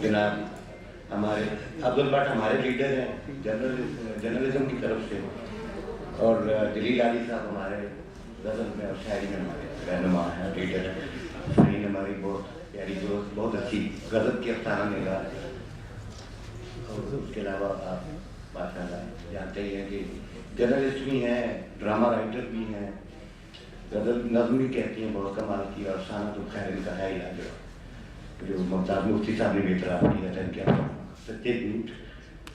जनाब हमारे अब्दुल भट्ट हमारे लीडर हैं जर्नलिज्म की तरफ से, और जलील अली साहब हमारे गज़ल में और शायरी में हमारे रहनुमा हैं, लीडर हैं। फरीन हमारी बहुत प्यारी दोस्त, बहुत अच्छी गज़ल की अफसाना निगार है। और उसके अलावा आप माशाल्लाह जानते ही हैं कि जर्नलिस्ट भी हैं, ड्रामा राइटर भी हैं, गज़ल नज़्म भी कहती हैं बहुत कमाल की, और अफसाना तो खैर इनका है ही जो मुमताज़ मुफ्ती साहब ने भी इतराफ़ किया था क्या सच्चे झूठ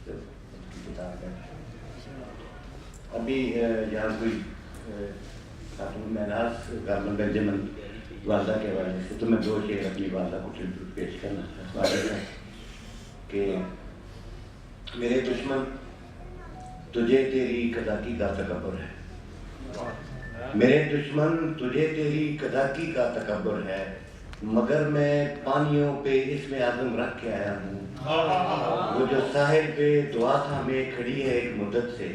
तो उनकी किताब है। अभी यहाँ कोई खातून महनाज गार्मन बेंजामिन वालदा के हवाले से तो मैं दो शेर अपनी वालदा को ट्रिब्यूट पेश करना चाहता हूँ कि मेरे दुश्मन तुझे तेरी कदाकी का तकब्बुर है, मेरे दुश्मन तुझे तेरी कदाकी का तकब्बुर है, मगर मैं पानियों पे इसमें आज़म रख के आया हूँ। वो जो साहिल पे दुआ था में खड़ी है एक मुद्दत से,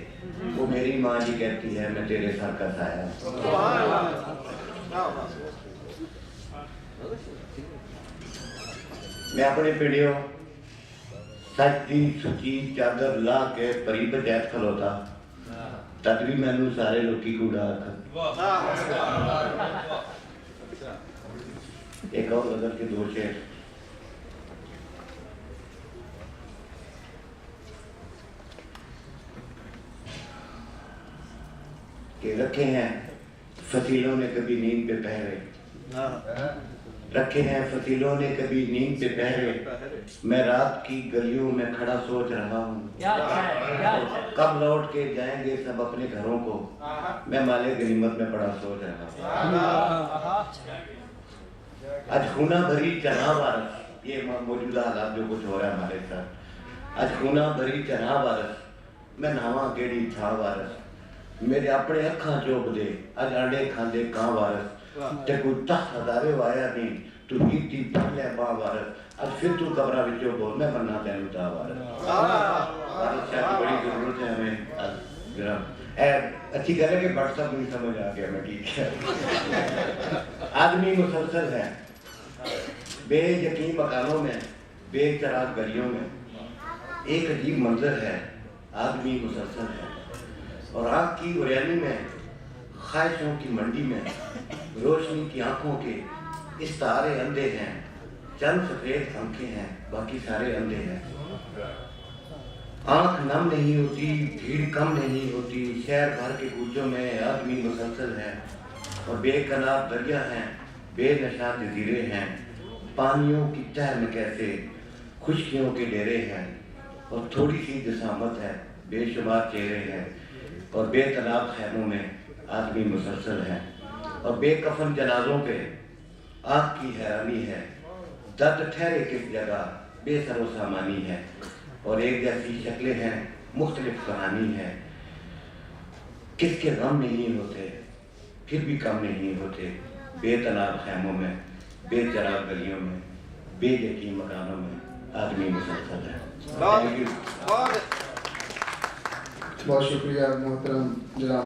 वो मेरी माँ जी कहती है मैं तेरे सर का साया। मैं अपने पीढ़ियों सच दी सुची चादर ला के परी पे जैत खलोता, तद भी मैनू सारे लोकी कूड़ा एक और गज़ल के दो शेर। कि रखे हैं फसीलों ने कभी नींद पे पहरे, रखे हैं फसीलों ने कभी नींद पे पहरे, मैं रात की गलियों में खड़ा सोच रहा हूँ कब लौट के जाएंगे सब अपने घरों को, मैं माले गनीमत में पड़ा सोच रहा हूँ। आज खूना भरी चना वारस, ये मौजूदा हालात जो कुछ हो रहा है हमारे साथ, आज खूना भरी चना वारस, मैं नावा गेड़ी छा वारस, मेरे अपने अखा चोप दे आज अंडे खांदे कां वारस, ते कोई तख्त हजारे वाया नहीं तू कीती पहले मां वारस, आज फिर तू कबरा विचो बोल मैं बनना तैनू ता वारस। वारस शाह की बड़ी जरूरत है हमें आज जरा अच्छी गल है कि भट्ट साहब नहीं समझ आ गया मैं ठीक है। आदमी मुसलसल है बेयकीन मकानों में, बेचराग गलियों में, एक अजीब मंजर है आदमी मुसलसल है, और आग की उरैनी में ख्वाहिशों की मंडी में रोशनी की आंखों के इस तारे अंधे हैं, चंद सफेद आंखें हैं बाकी सारे अंधे हैं। आंख नम नहीं होती, भीड़ कम नहीं होती, शहर भर के कूचों में आदमी मुसलसल है, और बेकनाब दरिया हैं, बेनशा जजीरे हैं, पानियों की तह में कैसे खुशकियों के डेरे हैं, और थोड़ी सी जसामत है बेशुमार चेहरे हैं, और बेतनाब खैमों में आदमी मुसलसल है, और बेकफन जनाजों पे आग की हैरानी है, दर्द ठहरे किस जगह बेसरो सामानी है, और एक जैसी शक्लें हैं मुख्तलिफ कहानी है, किसके गम नहीं होते फिर भी कम नहीं होते, बेतनाब खैमों में, बेचराग गलियों में, बेयकीन मकानों में आदमी मुसलसल है। बहुत शुक्रिया मोहतरम जनाब।